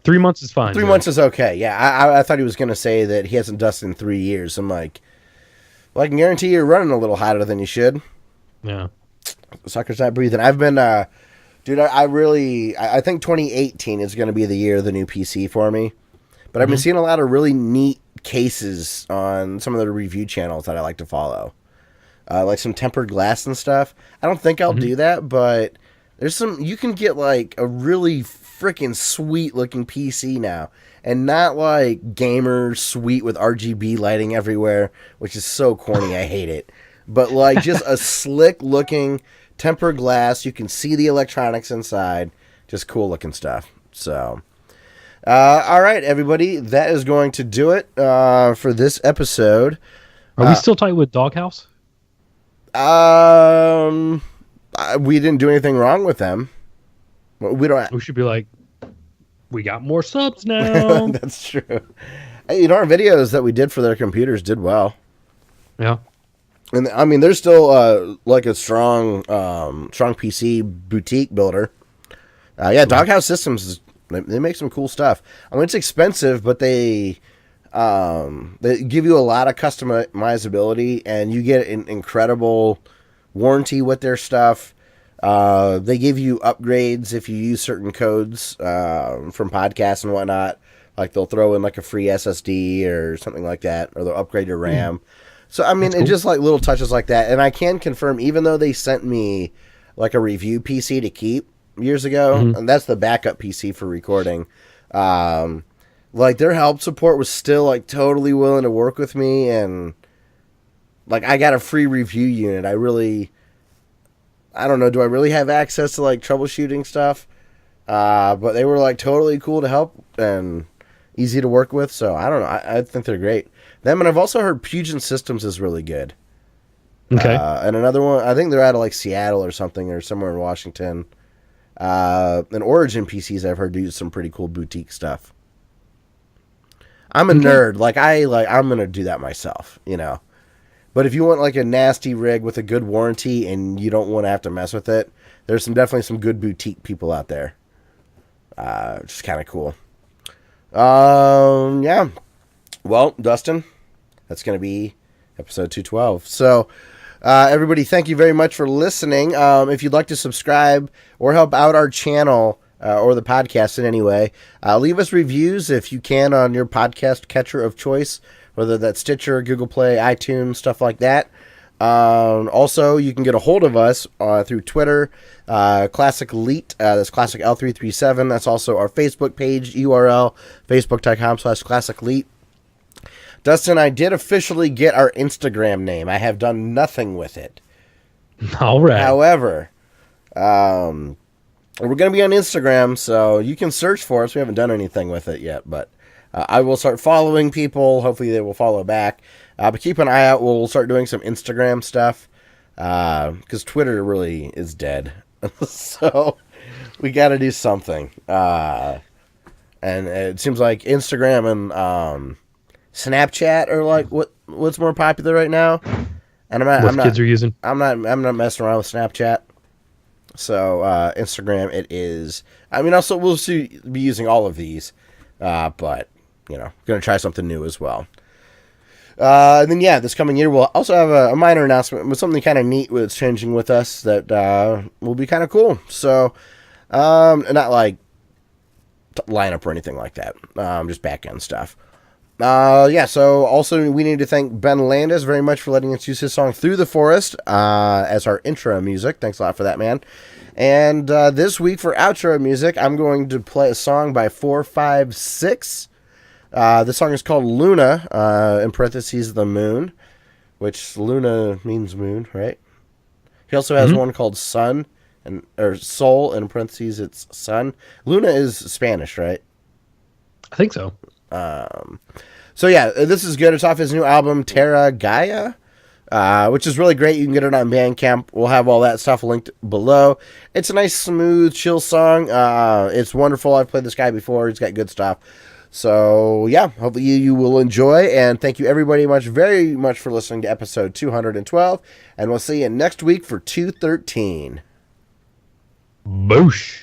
3 months is fine. 3 months is okay. Yeah, I thought he was going to say that he hasn't dusted in 3 years. I'm like, well, I can guarantee you're running a little hotter than you should. Yeah. Sucker's not breathing. I've been, dude, I think 2018 is going to be the year of the new PC for me. But I've been seeing a lot of really neat cases on some of the review channels that I like to follow. Like some tempered glass and stuff. I don't think I'll do that, but there's you can get like a really freaking sweet looking PC now. And not like gamer sweet with RGB lighting everywhere, which is so corny. I hate it. But like just a slick looking tempered glass. You can see the electronics inside. Just cool looking stuff. So, all right, everybody. That is going to do it for this episode. Are we still tight with Doghouse? We didn't do anything wrong with them. We don't. We should be like, we got more subs now. That's true. Hey, our videos that we did for their computers did well. Yeah. And I mean, they're still like a strong PC boutique builder. Yeah, Doghouse Systems they make some cool stuff. I mean, it's expensive, but they give you a lot of customizability, and you get an incredible warranty with their stuff. They give you upgrades if you use certain codes from podcasts and whatnot. Like they'll throw in like a free SSD or something like that, or they'll upgrade your RAM. So, I mean, it's just like little touches like that. And I can confirm, even though they sent me like a review PC to keep years ago, and that's the backup PC for recording, Like, their help support was still, like, totally willing to work with me, and, like, I got a free review unit. I don't know, do I really have access to, like, troubleshooting stuff? But they were, like, totally cool to help and easy to work with, so I don't know. I think they're great. Them, and I've also heard Puget Systems is really good. Okay. And another one, I think they're out of, like, Seattle or something, or somewhere in Washington. And Origin PCs, I've heard, do some pretty cool boutique stuff. I'm a nerd. I'm going to do that myself, you know. But if you want, like, a nasty rig with a good warranty and you don't want to have to mess with it, there's definitely some good boutique people out there. Which is kind of cool. Yeah. Well, Dustin, that's going to be episode 212. So, everybody, thank you very much for listening. If you'd like to subscribe or help out our channel or the podcast in any way, leave us reviews if you can on your podcast catcher of choice, whether that's Stitcher, Google Play, iTunes, stuff like that. Also, you can get a hold of us through Twitter, Classic Elite, that's Classic L337. That's also our Facebook page, URL, facebook.com/Classic Elite. Dustin, I did officially get our Instagram name. I have done nothing with it. All right. However, we're going to be on Instagram, so you can search for us. We haven't done anything with it yet, but I will start following people. Hopefully they will follow back. But keep an eye out. We'll start doing some Instagram stuff because Twitter really is dead. So we got to do something. And it seems like Instagram and Snapchat are like what's more popular right now. And kids are using. I'm not messing around with Snapchat. So Instagram, it is. I mean, also we'll be using all of these, but you know, going to try something new as well. And then this coming year we'll also have a minor announcement with something kind of neat that's changing with us that will be kind of cool. So, not like lineup or anything like that. Just back end stuff. So also we need to thank Ben Landis very much for letting us use his song Through the Forest as our intro music. Thanks a lot for that, man. And this week for outro music, I'm going to play a song by 456. This song is called Luna, in parentheses, the moon, which Luna means moon, right? He also has one called Sun, or Soul, in parentheses, it's sun. Luna is Spanish, right? I think so. This is good. It's off his new album, Terra Gaia, which is really great. You can get it on Bandcamp. We'll have all that stuff linked below. It's a nice, smooth, chill song. It's wonderful. I've played this guy before. He's got good stuff. So, hopefully you will enjoy. And thank you, everybody, very much for listening to episode 212. And we'll see you next week for 213. Boosh.